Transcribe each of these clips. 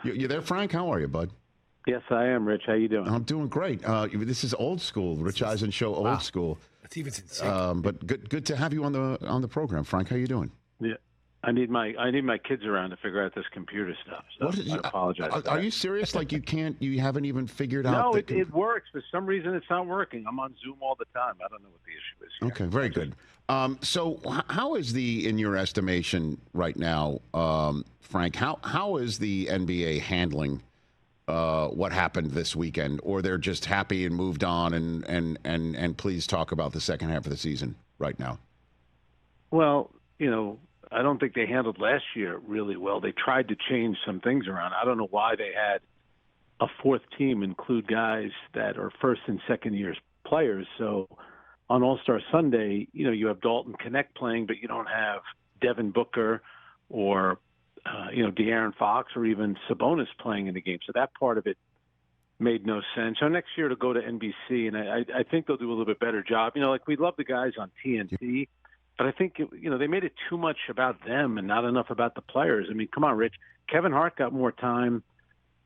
You there, Frank? How are you, bud? Yes, I am, Rich. How you doing? I'm doing great. This is old school, Rich Eisen Show, old school. That's even sincere. But good to have you on the program, Frank. How you doing? Yeah, I need my kids around to figure out this computer stuff. So I apologize. Are you serious? Like you haven't even figured out? No, it works. For some reason, it's not working. I'm on Zoom all the time. I don't know what the issue is here. Okay, very good. So how is in your estimation right now, Frank? How is the NBA handling what happened this weekend, or they're just happy and moved on? And please talk about the second half of the season right now. Well, I don't think they handled last year really well. They tried to change some things around. I don't know why they had a fourth team include guys that are first and second year players. So on All-Star Sunday, you have Dalton Connect playing, but you don't have Devin Booker or De'Aaron Fox or even Sabonis playing in the game. So that part of it made no sense. So next year to go to NBC, and I think they'll do a little bit better job. We love the guys on TNT, but I think, they made it too much about them and not enough about the players. I mean, come on, Rich. Kevin Hart got more time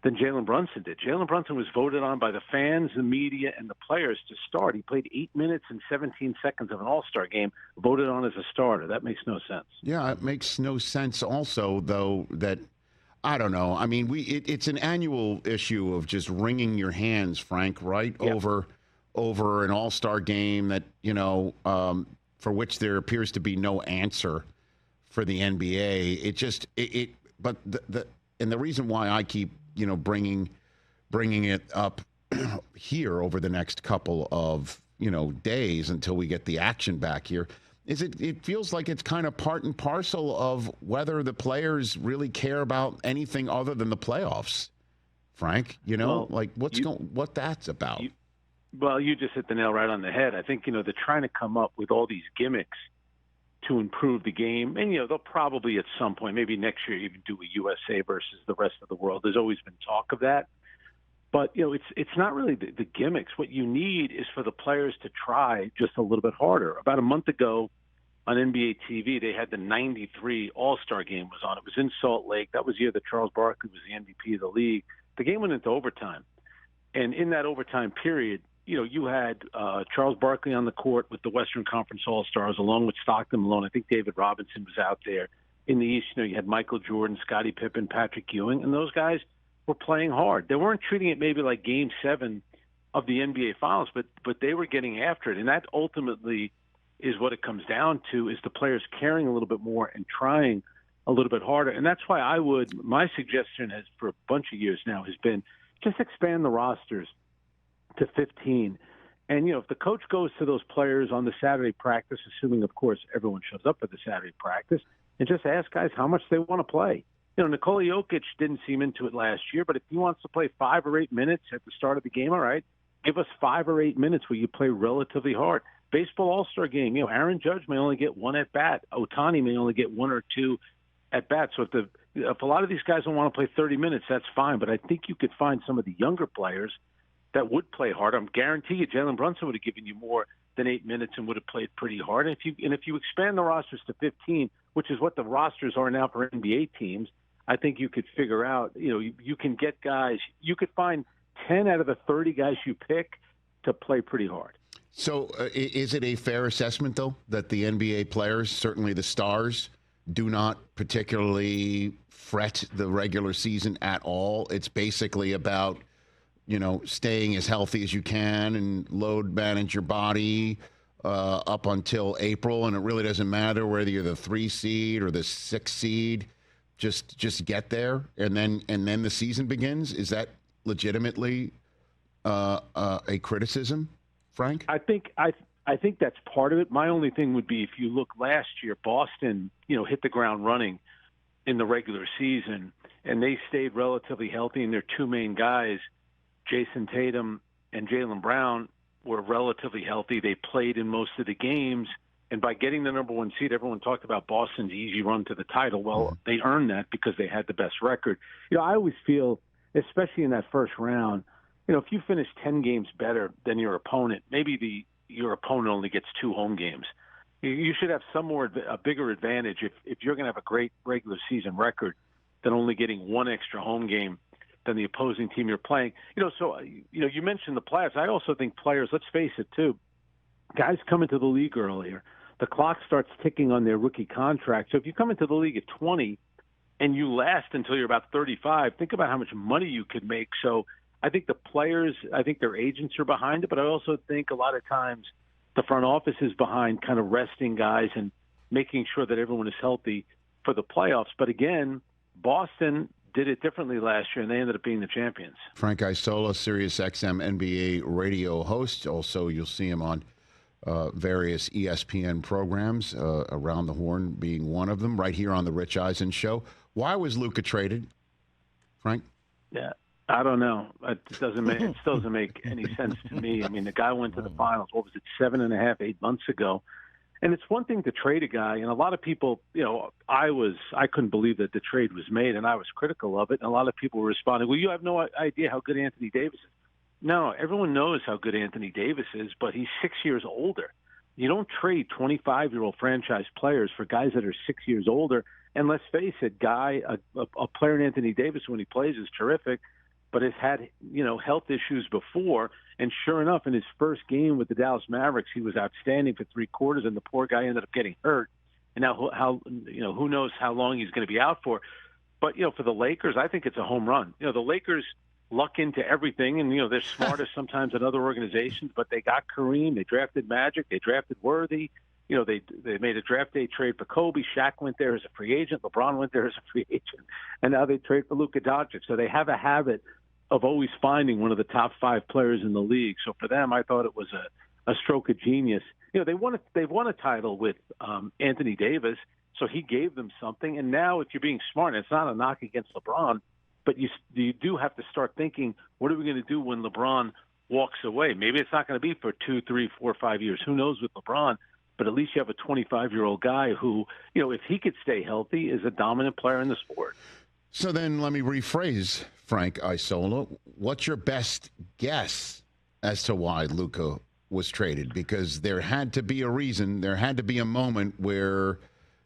than Jalen Brunson did. Jalen Brunson was voted on by the fans, the media, and the players to start. He played 8 minutes and 17 seconds of an All-Star game, voted on as a starter. That makes no sense. Yeah, it makes no sense also, though, that I don't know. I mean, it's an annual issue of just wringing your hands, Frank, right? Yep. Over an All-Star game that, for which there appears to be no answer for the NBA. But the reason why I keep, bringing it up here over the next couple of, days until we get the action back here is it feels like it's kind of part and parcel of whether the players really care about anything other than the playoffs, Frank, what that's about. You just hit the nail right on the head. I think, they're trying to come up with all these gimmicks to improve the game. And, they'll probably at some point, maybe next year, even do a USA versus the rest of the world. There's always been talk of that. But, it's not really the gimmicks. What you need is for the players to try just a little bit harder. About a month ago on NBA TV, they had the 93 All-Star game was on. It was in Salt Lake. That was the year that Charles Barkley was the MVP of the league. The game went into overtime. And in that overtime period, you had Charles Barkley on the court with the Western Conference All-Stars, along with Stockton Malone. I think David Robinson was out there. In the East, you had Michael Jordan, Scottie Pippen, Patrick Ewing, and those guys were playing hard. They weren't treating it maybe like Game 7 of the NBA Finals, but they were getting after it. And that ultimately is what it comes down to, is the players caring a little bit more and trying a little bit harder. And that's why my suggestion has, for a bunch of years now, has been just expand the rosters to 15. And, if the coach goes to those players on the Saturday practice, assuming, of course, everyone shows up for the Saturday practice, and just ask guys how much they want to play. Nikola Jokic didn't seem into it last year, but if he wants to play 5 or 8 minutes at the start of the game, all right, give us 5 or 8 minutes where you play relatively hard. Baseball All-Star game, Aaron Judge may only get 1 at bat. Ohtani may only get 1 or 2 at bat. So if a lot of these guys don't want to play 30 minutes, that's fine. But I think you could find some of the younger players that would play hard. I'm guarantee you Jalen Brunson would have given you more than 8 minutes and would have played pretty hard. And if you expand the rosters to 15, which is what the rosters are now for NBA teams, I think you could figure out, you can get guys, you could find 10 out of the 30 guys you pick to play pretty hard. So is it a fair assessment, though, that the NBA players, certainly the stars, do not particularly fret the regular season at all? It's basically about, staying as healthy as you can and load manage your body up until April. And it really doesn't matter whether you're the 3 seed or the 6 seed. Just get there, and then the season begins. Is that legitimately a criticism, Frank? I think that's part of it. My only thing would be, if you look last year, Boston, hit the ground running in the regular season, and they stayed relatively healthy. And their 2 main guys, Jason Tatum and Jaylen Brown, were relatively healthy. They played in most of the games. And by getting the number 1 seed, everyone talked about Boston's easy run to the title. Well, they earned that because they had the best record. I always feel, especially in that first round, if you finish 10 games better than your opponent, maybe your opponent only gets 2 home games. You should have a bigger advantage if you're going to have a great regular season record than only getting 1 extra home game than the opposing team you're playing. So you mentioned the playoffs. I also think players, let's face it too, guys come into the league earlier. The clock starts ticking on their rookie contract. So if you come into the league at 20 and you last until you're about 35, think about how much money you could make. So I think the players, I think their agents are behind it, but I also think a lot of times the front office is behind kind of resting guys and making sure that everyone is healthy for the playoffs. But again, Boston did it differently last year, and they ended up being the champions. Frank Isola, SiriusXM NBA radio host. Also, you'll see him on various ESPN programs, Around the Horn being one of them, right here on the Rich Eisen Show. Why was Luka traded, Frank? Yeah, I don't know. It still doesn't make any sense to me. I mean, the guy went to the finals, 7.5, 8 months ago. And it's one thing to trade a guy, and a lot of people, I couldn't believe that the trade was made, and I was critical of it. And a lot of people were responding, well, you have no idea how good Anthony Davis is. No, everyone knows how good Anthony Davis is, but he's 6 years older. You don't trade 25-year-old franchise players for guys that are 6 years older. And let's face it, a player in Anthony Davis when he plays is terrific, but has had, health issues before. And sure enough, in his first game with the Dallas Mavericks, he was outstanding for 3 quarters, and the poor guy ended up getting hurt. And now, who knows how long he's going to be out for. But, for the Lakers, I think it's a home run. The Lakers luck into everything, and, they're smarter sometimes than other organizations, but they got Kareem, they drafted Magic, they drafted Worthy. They made a draft day trade for Kobe. Shaq went there as a free agent. LeBron went there as a free agent. And now they trade for Luka Doncic. So they have a habit of always finding one of the top 5 players in the league. So for them, I thought it was a stroke of genius. They've won a title with Anthony Davis, so he gave them something. And now if you're being smart, and it's not a knock against LeBron, but you do have to start thinking, what are we going to do when LeBron walks away? Maybe it's not going to be for 2, 3, 4, 5 years. Who knows with LeBron? But at least you have a 25-year-old guy who, if he could stay healthy, is a dominant player in the sport. So then let me rephrase, Frank Isola. What's your best guess as to why Luka was traded? Because there had to be a reason. There had to be a moment where,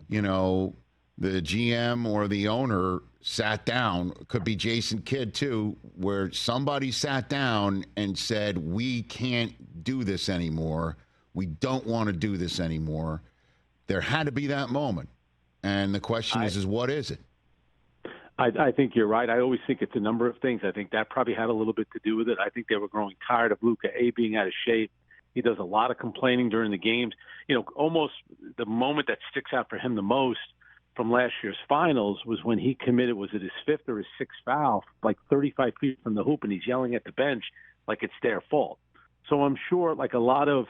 the GM or the owner sat down, could be Jason Kidd too, where somebody sat down and said, we can't do this anymore. We don't want to do this anymore. There had to be that moment. And the question is what is it? I think you're right. I always think it's a number of things. I think that probably had a little bit to do with it. I think they were growing tired of Luka, being out of shape. He does a lot of complaining during the games. Almost the moment that sticks out for him the most from last year's finals was when he committed, was it his 5th or his 6th foul, like 35 feet from the hoop, and he's yelling at the bench like it's their fault. So I'm sure, like a lot of,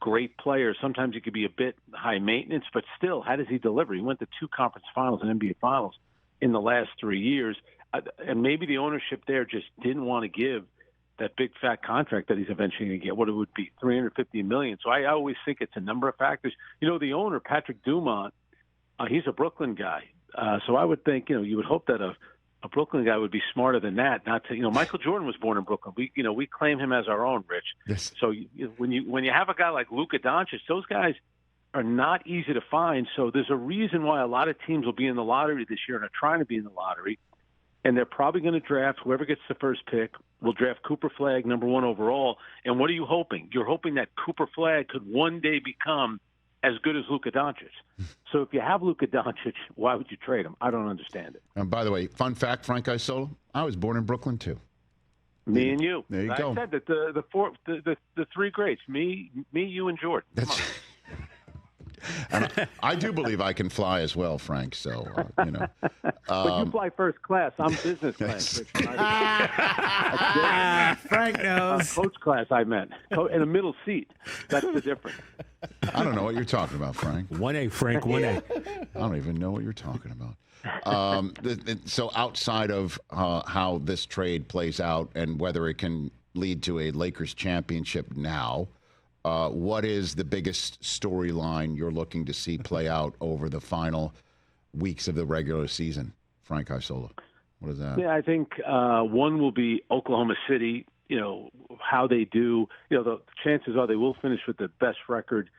great players, sometimes it could be a bit high maintenance, but still, how does he deliver? He went to 2 conference finals and NBA finals in the last 3 years. And maybe the ownership there just didn't want to give that big fat contract that he's eventually going to get, what it would be, $350 million. So I always think it's a number of factors. The owner, Patrick Dumont, he's a Brooklyn guy. So I would think, you would hope that a Brooklyn guy would be smarter than that. Not to, Michael Jordan was born in Brooklyn. We claim him as our own, Rich. Yes. So when you have a guy like Luka Doncic, those guys are not easy to find. So there's a reason why a lot of teams will be in the lottery this year and are trying to be in the lottery. And they're probably going to draft whoever gets the first pick. Will draft Cooper Flagg, number 1 overall. And what are you hoping? You're hoping that Cooper Flagg could one day become as good as Luka Doncic. So if you have Luka Doncic, why would you trade him? I don't understand it. And by the way, fun fact, Frank Isola, I was born in Brooklyn too. Me and you. There you go. I said that the 3 greats, me, you, and Jordan. That's. And I do believe I can fly as well, Frank. So, But you fly first class. I'm business class. Frank knows. Coach class, I meant. In a middle seat. That's the difference. I don't know what you're talking about, Frank. 1A, Frank, 1A. I don't even know what you're talking about. So outside of how this trade plays out and whether it can lead to a Lakers championship now, what is the biggest storyline you're looking to see play out over the final weeks of the regular season, Frank Isola? What is that? Yeah, I think one will be Oklahoma City. How they do. The chances are they will finish with the best record.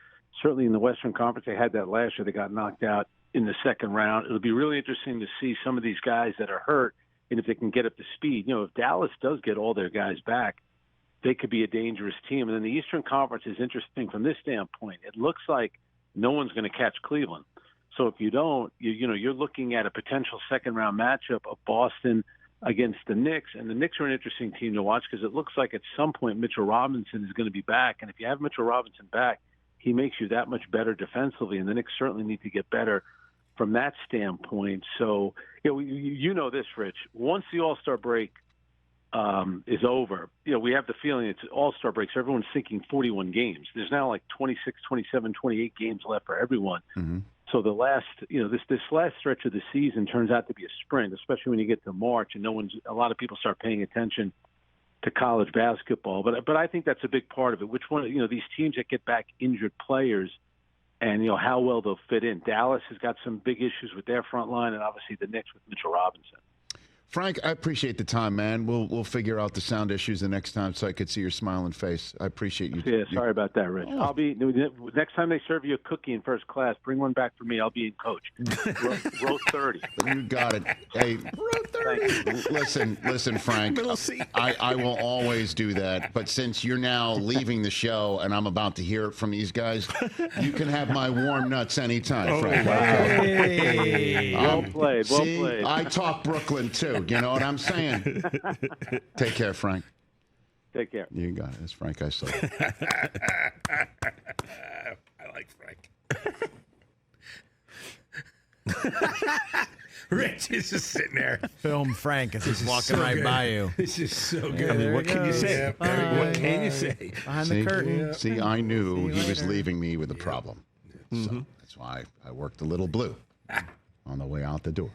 Certainly in the Western Conference, they had that last year. They got knocked out in the second round. It'll be really interesting to see some of these guys that are hurt. and if they can get up to speed, if Dallas does get all their guys back, they could be a dangerous team. And then the Eastern Conference is interesting from this standpoint. It looks like no one's going to catch Cleveland. So if you don't, you're looking at a potential second-round matchup of Boston against the Knicks. And the Knicks are an interesting team to watch because it looks like at some point Mitchell Robinson is going to be back. And if you have Mitchell Robinson back, he makes you that much better defensively. And the Knicks certainly need to get better from that standpoint. So, you know this, Rich. Once the All-Star break is over, we have the feeling it's All-Star break, so everyone's thinking 41 games. There's now like 26, 27, 28 games left for everyone. Mm-hmm. So the last, this last stretch of the season turns out to be a sprint, especially when you get to March and a lot of people start paying attention to college basketball. But I think that's a big part of it. Which one, these teams that get back injured players and, how well they'll fit in. Dallas has got some big issues with their front line, and obviously the Knicks with Mitchell Robinson. Frank, I appreciate the time, man. We'll figure out the sound issues the next time so I could see your smiling face. I appreciate you. Yeah, sorry about that, Rich. Oh. Next time they serve you a cookie in first class, bring one back for me. I'll be in coach. Row 30. You got it. Hey, listen, Frank. I will always do that. But since you're now leaving the show and I'm about to hear it from these guys, you can have my warm nuts anytime, Frank. Wow. Hey. Well played. I talk Brooklyn too. You know what I'm saying? Take care, Frank. Take care. You got it. That's Frank Isola. I like Frank. Rich is just sitting there. Film Frank as he's walking right by you. This is so good. What can you say? What can you say? Behind the curtain. See, I knew he was leaving me with a problem. So that's why I worked a little blue on the way out the door.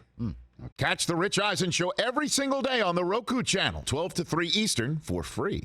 Catch the Rich Eisen Show every single day on the Roku channel, 12 to 3 Eastern, for free.